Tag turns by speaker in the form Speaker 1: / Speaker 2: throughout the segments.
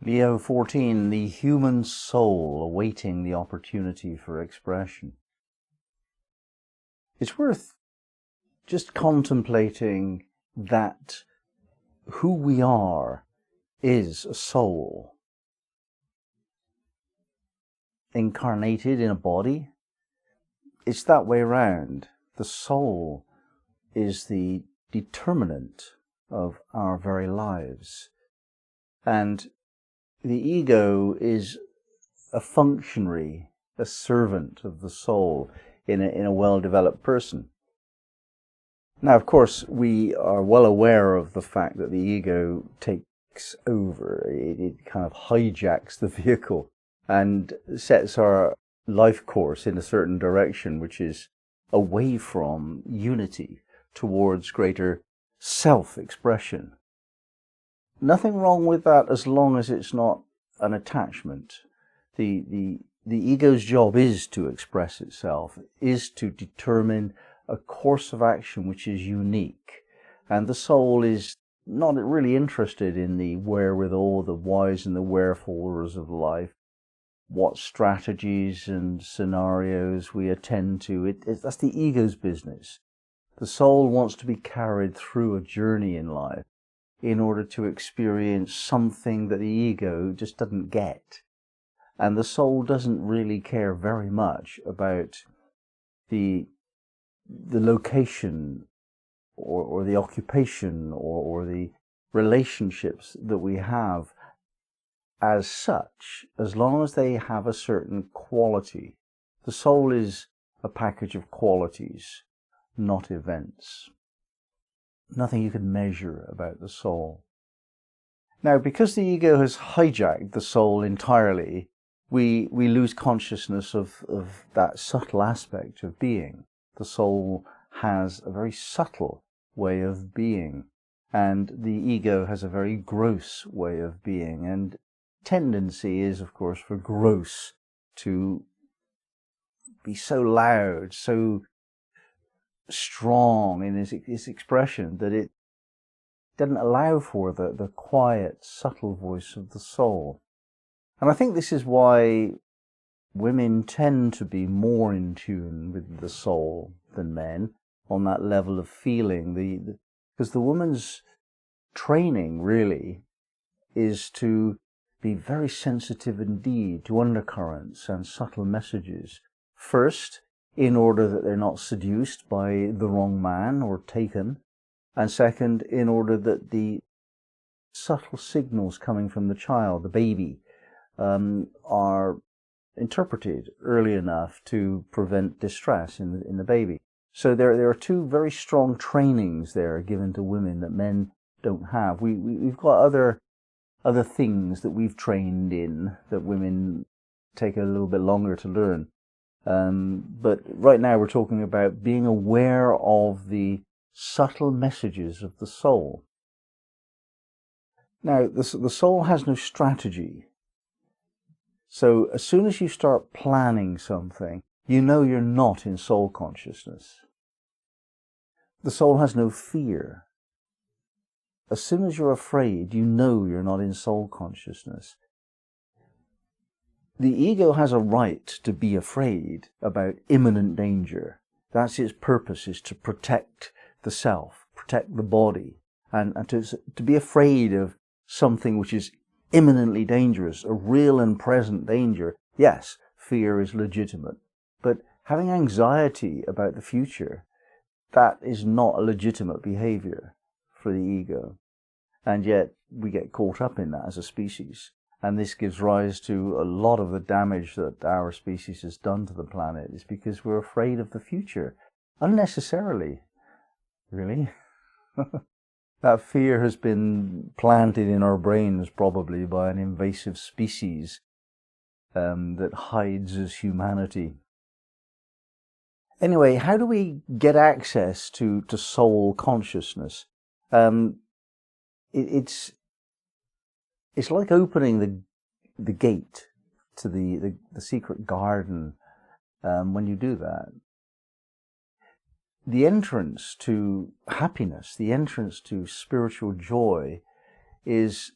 Speaker 1: Leo 14, the human soul awaiting the opportunity for expression. It's worth just contemplating that who we are is a soul incarnated in a body. It's that way around. The soul is the determinant of our very lives. And the ego is a functionary, a servant of the soul in a well-developed person. Now, of course, we are well aware of the fact that the ego takes over. It kind of hijacks the vehicle and sets our life course in a certain direction, which is away from unity towards greater self-expression. Nothing wrong with that as long as it's not an attachment. The ego's job is to express itself, is to determine a course of action which is unique. And the soul is not really interested in the wherewithal, the whys and the wherefores of life, what strategies and scenarios we attend to. That's the ego's business. The soul wants to be carried through a journey in life in order to experience something that the ego just doesn't get. And the soul doesn't really care very much about the location or the occupation or the relationships that we have as such, as long as they have a certain quality. The soul is a package of qualities, not events. Nothing you can measure about the soul. Now, because the ego has hijacked the soul entirely, we lose consciousness of that subtle aspect of being. The soul has a very subtle way of being, and the ego has a very gross way of being. And tendency is, of course, for gross to be so loud, so strong in its expression that it doesn't allow for the quiet, subtle voice of the soul. And I think this is why women tend to be more in tune with the soul than men on that level of feeling. Because the woman's training really is to be very sensitive indeed to undercurrents and subtle messages. First, in order that they're not seduced by the wrong man or taken. And second, in order that the subtle signals coming from the child, the baby, are interpreted early enough to prevent distress in the baby. So there are two very strong trainings there given to women that men don't have. We've got other things that we've trained in that women take a little bit longer to learn. But right now we're talking about being aware of the subtle messages of the soul. Now, the soul has no strategy. So as soon as you start planning something, you know you're not in soul consciousness. The soul has no fear. As soon as you're afraid, you know you're not in soul consciousness. The ego has a right to be afraid about imminent danger. That's its purpose, is to protect the self, protect the body, and to be afraid of something which is imminently dangerous, a real and present danger. Yes, fear is legitimate, but having anxiety about the future, that is not a legitimate behavior for the ego. And yet we get caught up in that as a species. And this gives rise to a lot of the damage that our species has done to the planet, is because we're afraid of the future. Unnecessarily, really. That fear has been planted in our brains probably by an invasive species that hides as humanity. Anyway, how do we get access to soul consciousness? It's like opening the gate to the secret garden when you do that. The entrance to happiness, the entrance to spiritual joy is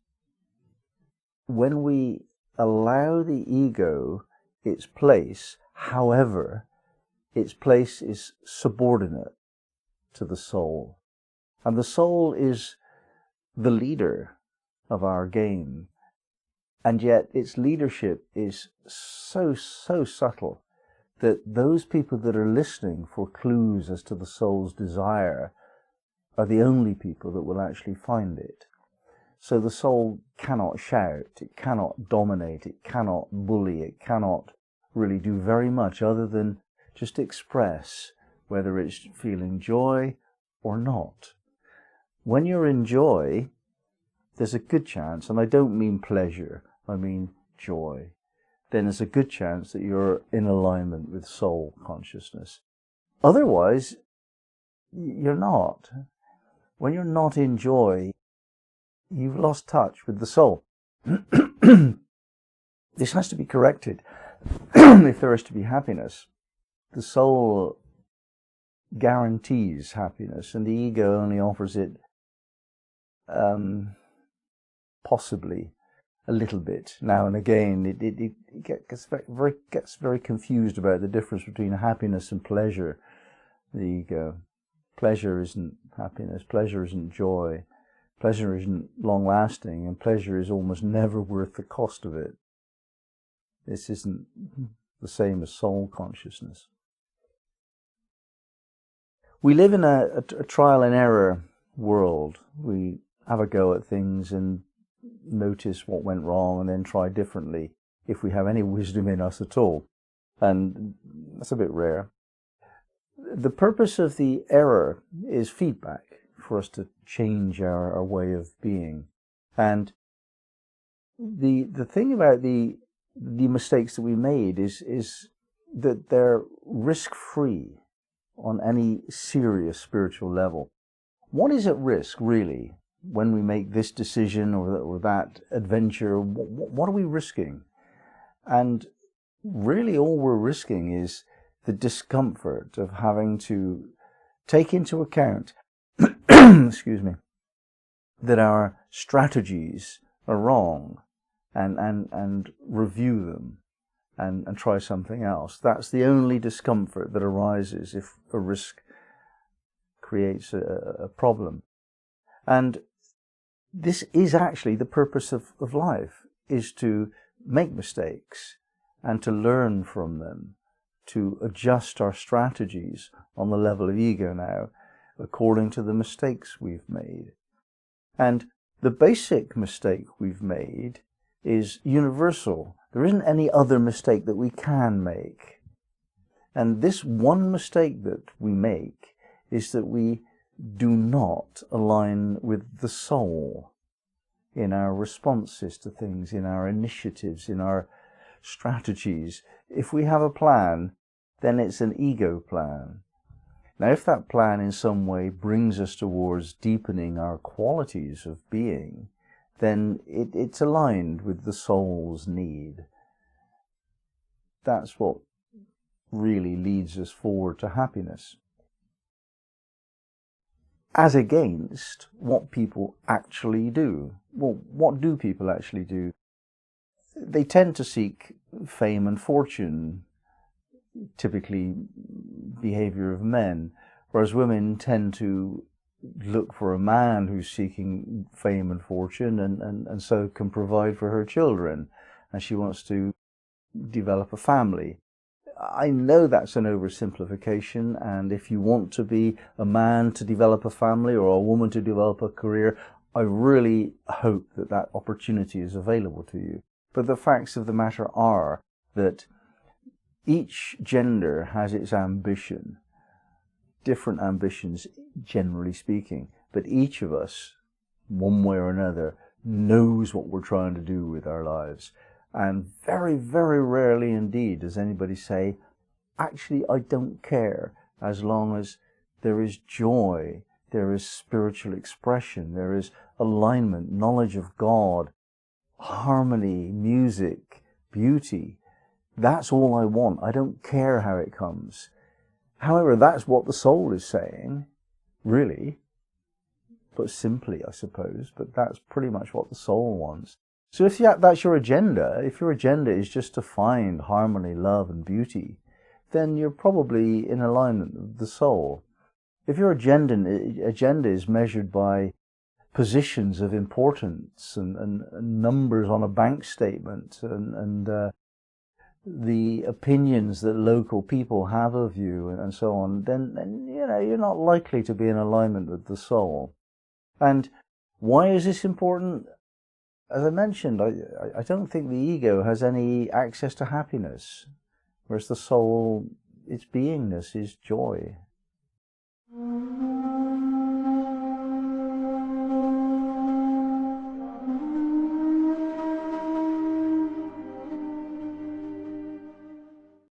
Speaker 1: when we allow the ego its place, however, its place is subordinate to the soul. And the soul is the leader of our game. And yet its leadership is so subtle that those people that are listening for clues as to the soul's desire are the only people that will actually find it. So the soul cannot shout, it cannot dominate, it cannot bully, it cannot really do very much other than just express whether it's feeling joy or not. When you're in joy, there's a good chance, and I don't mean pleasure, I mean joy, then there's a good chance that you're in alignment with soul consciousness. Otherwise, you're not. When you're not in joy, you've lost touch with the soul. This has to be corrected if there is to be happiness. The soul guarantees happiness, and the ego only offers it possibly a little bit now and again. It gets very confused about the difference between happiness and pleasure. The ego. Pleasure isn't happiness. Pleasure isn't joy. Pleasure isn't long-lasting, and pleasure is almost never worth the cost of it. This isn't the same as soul consciousness. We live in a trial and error world. We have a go at things and notice what went wrong and then try differently, if we have any wisdom in us at all. And that's a bit rare. The purpose of the error is feedback for us to change our way of being. And the thing about the mistakes that we made is that they're risk-free on any serious spiritual level. What is at risk, really, when we make this decision or that adventure? What are we risking? And really all we're risking is the discomfort of having to take into account excuse me, that our strategies are wrong and review them and try something else. That's the only discomfort that arises if a risk creates a problem. And this is actually the purpose of life, is to make mistakes and to learn from them, to adjust our strategies on the level of ego now, according to the mistakes we've made. And the basic mistake we've made is universal. There isn't any other mistake that we can make. And this one mistake that we make is that we do not align with the soul in our responses to things, in our initiatives, in our strategies. If we have a plan, then it's an ego plan. Now, if that plan in some way brings us towards deepening our qualities of being, then it's aligned with the soul's need. That's what really leads us forward to happiness. As against what people actually do. Well, what do people actually do? They tend to seek fame and fortune, typically behavior of men, whereas women tend to look for a man who's seeking fame and fortune and so can provide for her children, and she wants to develop a family. I know that's an oversimplification, and if you want to be a man to develop a family or a woman to develop a career, I really hope that that opportunity is available to you. But the facts of the matter are that each gender has its ambition, different ambitions generally speaking, but each of us, one way or another, knows what we're trying to do with our lives. And very, very rarely indeed does anybody say, actually, I don't care, as long as there is joy, there is spiritual expression, there is alignment, knowledge of God, harmony, music, beauty. That's all I want. I don't care how it comes. However, that's what the soul is saying, really, but simply, I suppose, but that's pretty much what the soul wants. So if that's your agenda, if your agenda is just to find harmony, love and beauty, then you're probably in alignment with the soul. If your agenda is measured by positions of importance and numbers on a bank statement and the opinions that local people have of you and so on, then you're not likely to be in alignment with the soul. And why is this important? As I mentioned, I don't think the ego has any access to happiness, whereas the soul, its beingness is joy.